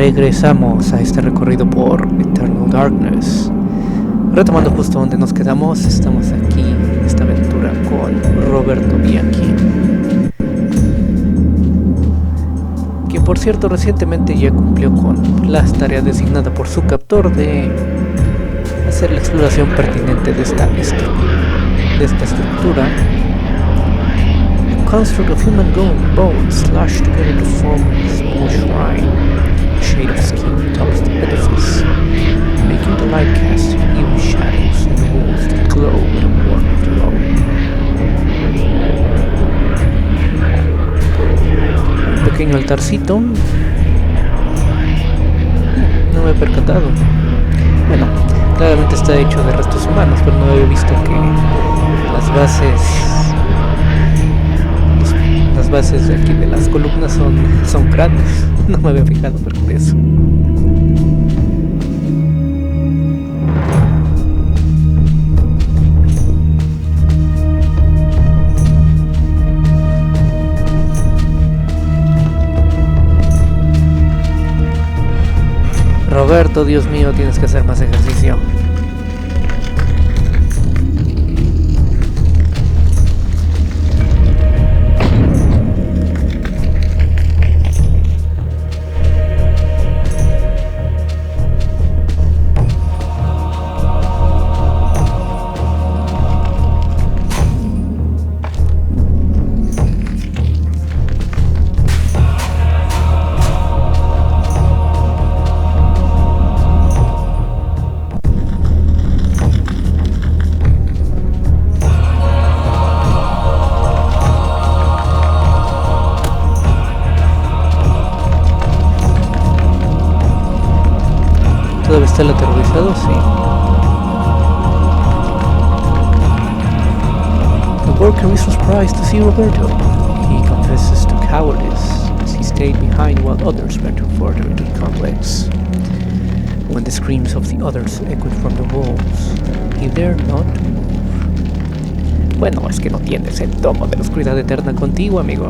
Regresamos a este recorrido por Eternal Darkness. Retomando justo donde nos quedamos, estamos aquí en esta aventura con Roberto Bianchi, quien por cierto recientemente ya cumplió con la tarea designada por su captor de hacer la exploración pertinente de esta estructura. A construct of human bones slashed together to form a small shrine. A shade of skin tops the edifice, making the light cast huge shadows in the walls that glow with a warm glow. Un pequeño altarcito. No me he percatado. Bueno, claramente está hecho de restos humanos, pero no había visto que las bases de aquí de las columnas son cráneos. No me había fijado, pero por eso. Roberto, Dios mío, tienes que hacer más ejercicio. ¿Todavía está el aterrorizado? Sí. The worker is surprised to see Roberto. He confesses to cowardice as he stayed behind while others ventured further into the complex. When the screams of the others echoed from the walls, he dared not move. Bueno, es que no tienes el tomo de la oscuridad eterna contigo, amigo.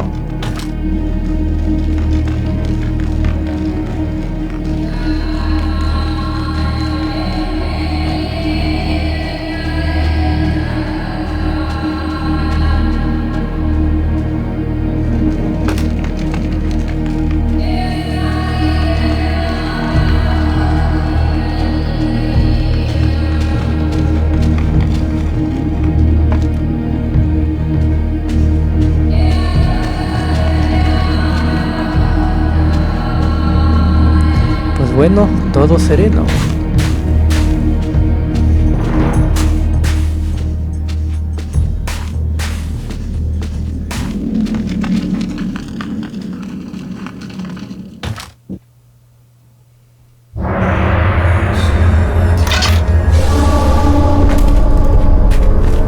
Bueno, todo sereno.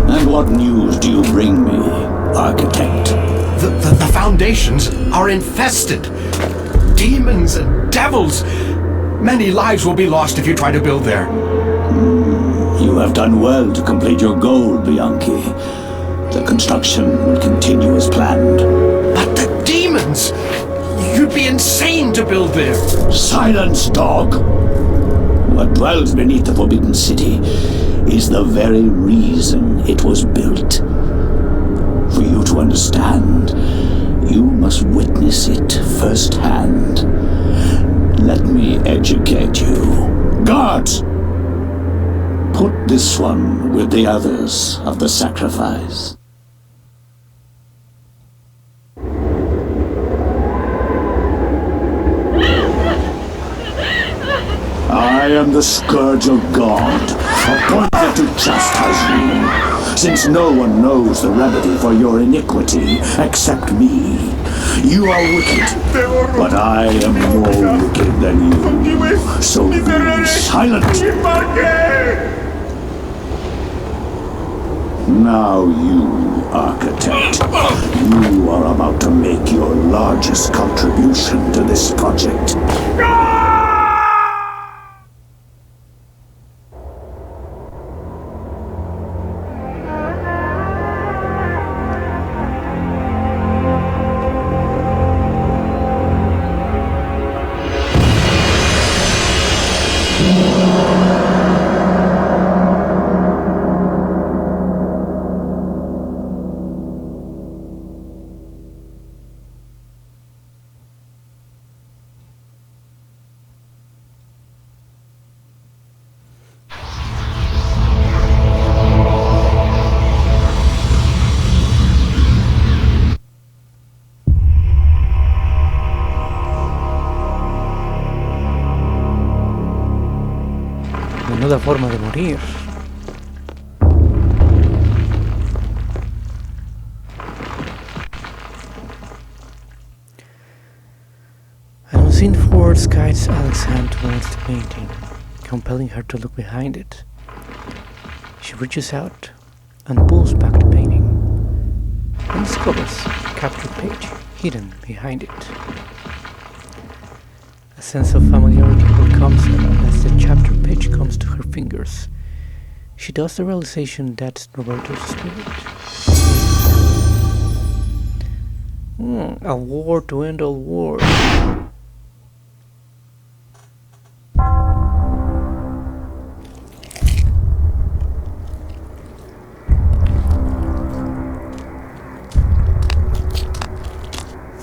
And what news do you bring me, architect? The foundations are infested. Demons and devils. Many lives will be lost if you try to build there. You have done well to complete your goal, Bianchi. The construction will continue as planned. But the demons! You'd be insane to build there. Silence, dog! What dwells beneath the Forbidden City is the very reason it was built. For you to understand, you must witness it firsthand. Let me educate you. Guards! Put this one with the others of the sacrifice. I am the Scourge of God, appointed to chastise you, since no one knows the remedy for your iniquity except me. You are wicked, but I am more wicked than you. So be silent. Now you, architect, you are about to make your largest contribution to this project. Menuda forma de morir. An unseen force guides Alex's hand towards the painting, compelling her to look behind it. She reaches out and pulls back the painting and discovers a captured page hidden behind it. A sense of familiarity overcomes her as the chapter page comes to her fingers. She does the realization that's Roberto's spirit. A war to end all wars.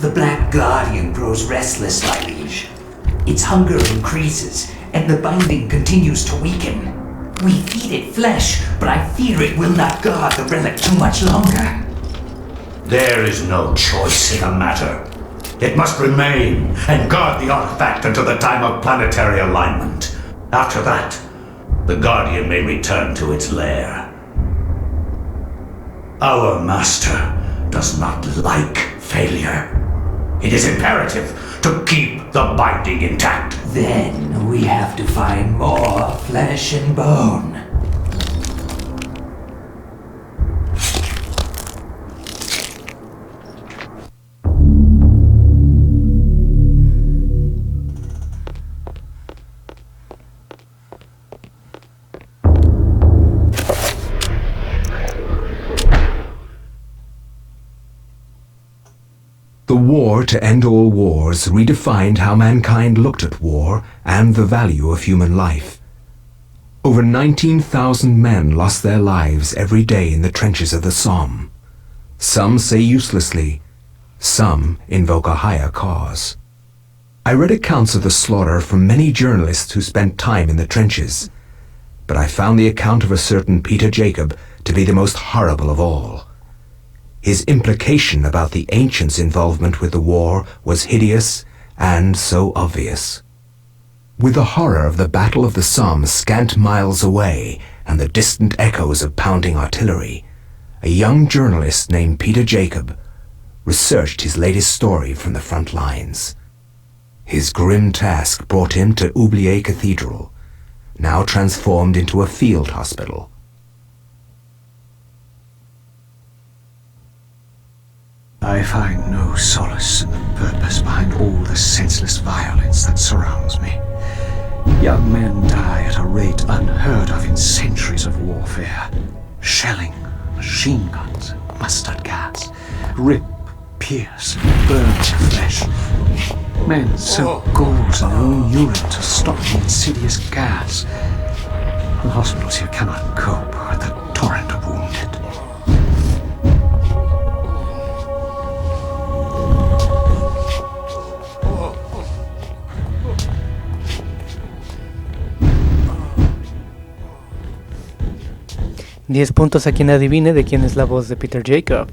The Black Guardian grows restless, my liege. Its hunger increases, and the binding continues to weaken. We feed it flesh, but I fear it will not guard the relic too much longer. There is no choice in the matter. It must remain and guard the artifact until the time of planetary alignment. After that, the Guardian may return to its lair. Our master does not like failure. It is imperative to keep the binding intact. Then we have to find more flesh and bone. The war to end all wars redefined how mankind looked at war and the value of human life. Over 19,000 men lost their lives every day in the trenches of the Somme. Some say uselessly, some invoke a higher cause. I read accounts of the slaughter from many journalists who spent time in the trenches, but I found the account of a certain Peter Jacob to be the most horrible of all. His implication about the ancients' involvement with the war was hideous and so obvious. With the horror of the Battle of the Somme scant miles away and the distant echoes of pounding artillery, a young journalist named Peter Jacob researched his latest story from the front lines. His grim task brought him to Oublié Cathedral, now transformed into a field hospital. I find no solace in the purpose behind all the senseless violence that surrounds me. Young men die at a rate unheard of in centuries of warfare. Shelling, machine guns, mustard gas, rip, pierce, burn their flesh. Men soak gauze in their own urine to stop the insidious gas. The hospitals here cannot cope with the torrent of wounded. Diez puntos a quien adivine de quién es la voz de Peter Jacob.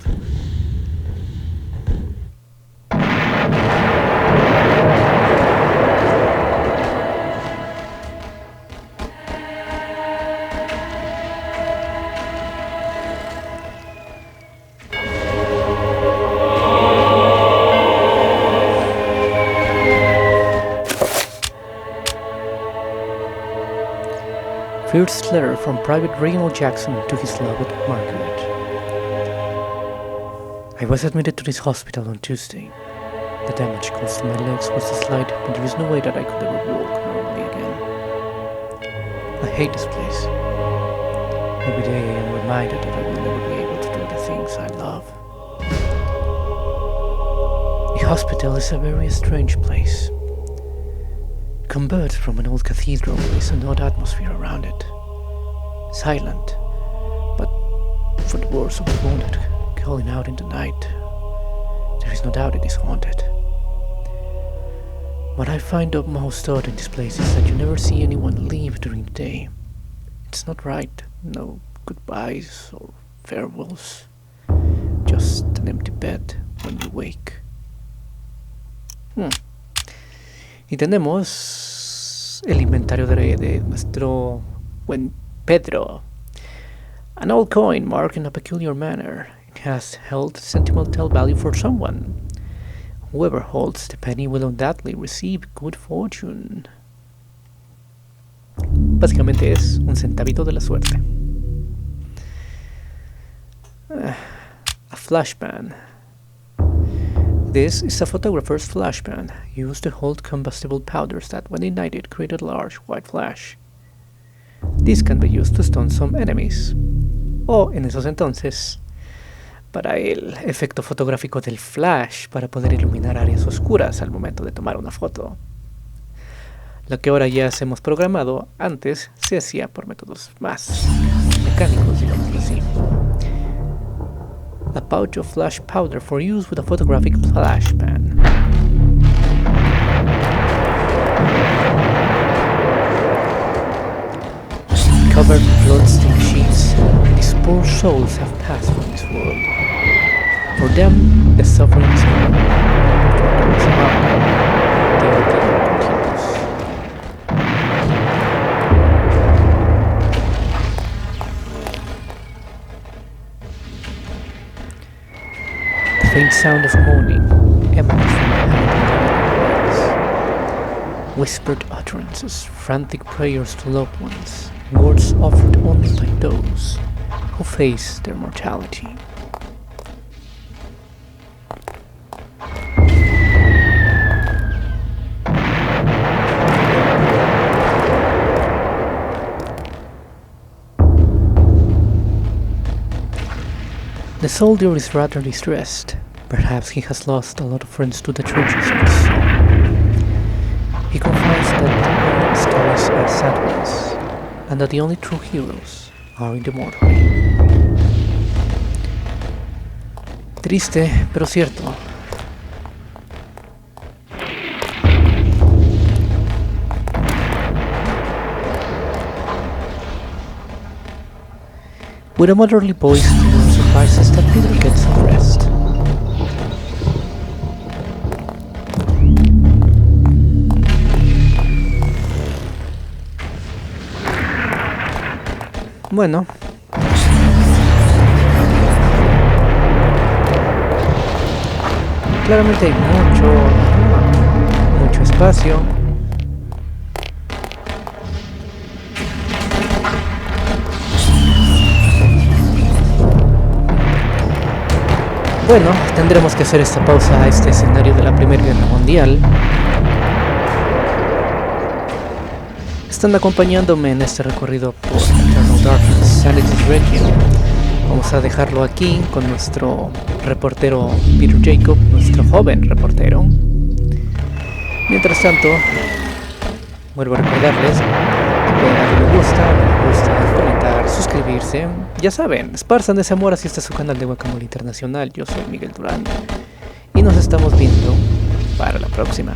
First letter from Private Reginald Jackson to his loved Margaret. I was admitted to this hospital on Tuesday. The damage caused to my legs was so slight, but there is no way that I could ever walk normally again. I hate this place. Every day I am reminded that I will never be able to do the things I love. The hospital is a very strange place. converts from an old cathedral is an odd atmosphere around it. Silent, but for the words of the wounded calling out in the night, there is no doubt it is haunted. What I find the most odd in this place is that you never see anyone leave during the day. It's not right. No goodbyes or farewells. Just an empty bed when you wake. Y tenemos el inventario de nuestro buen Pedro. An old coin marked in a peculiar manner. It has held sentimental value for someone. Whoever holds the penny will undoubtedly receive good fortune. Básicamente es un centavito de la suerte. A flashbang. This is a photographer's flashbang, used to hold combustible powders that, when ignited, create a large white flash. This can be used to stun some enemies. O, en esos entonces, para el efecto fotográfico del flash, para poder iluminar áreas oscuras al momento de tomar una foto. Lo que ahora ya hemos programado, antes se hacía por métodos más mecánicos, digámoslo así. A pouch of flash powder for use with a photographic flashbang. Covered with bloodstained sheets, these poor souls have passed from this world. For them, the suffering is over. For those around, the ordeal continues. The faint sound of moaning emanates from behind the eyes. Whispered utterances, frantic prayers to loved ones, words offered only by those who face their mortality. The soldier is rather distressed. Perhaps he has lost a lot of friends to the trenches of the soul. He confides that all stories are sad ones, and that the only true heroes are in the mortuary. Triste, pero cierto. With a motherly voice, Juguemos advises that Peter gets some rest. Bueno. Claramente hay mucho espacio. Bueno, tendremos que hacer esta pausa a este escenario de la Primera Guerra Mundial. Están acompañándome en este recorrido por Eternal Darkness, Sanity, Requiem. Vamos a dejarlo aquí con nuestro reportero Peter Jacob, nuestro joven reportero. Mientras tanto, vuelvo a recordarles que pueden darle me gusta, comentar, suscribirse. Ya saben, esparzan ese amor hacia este su canal de Guacamole Internacional. Yo soy Miguel Durán y nos estamos viendo para la próxima.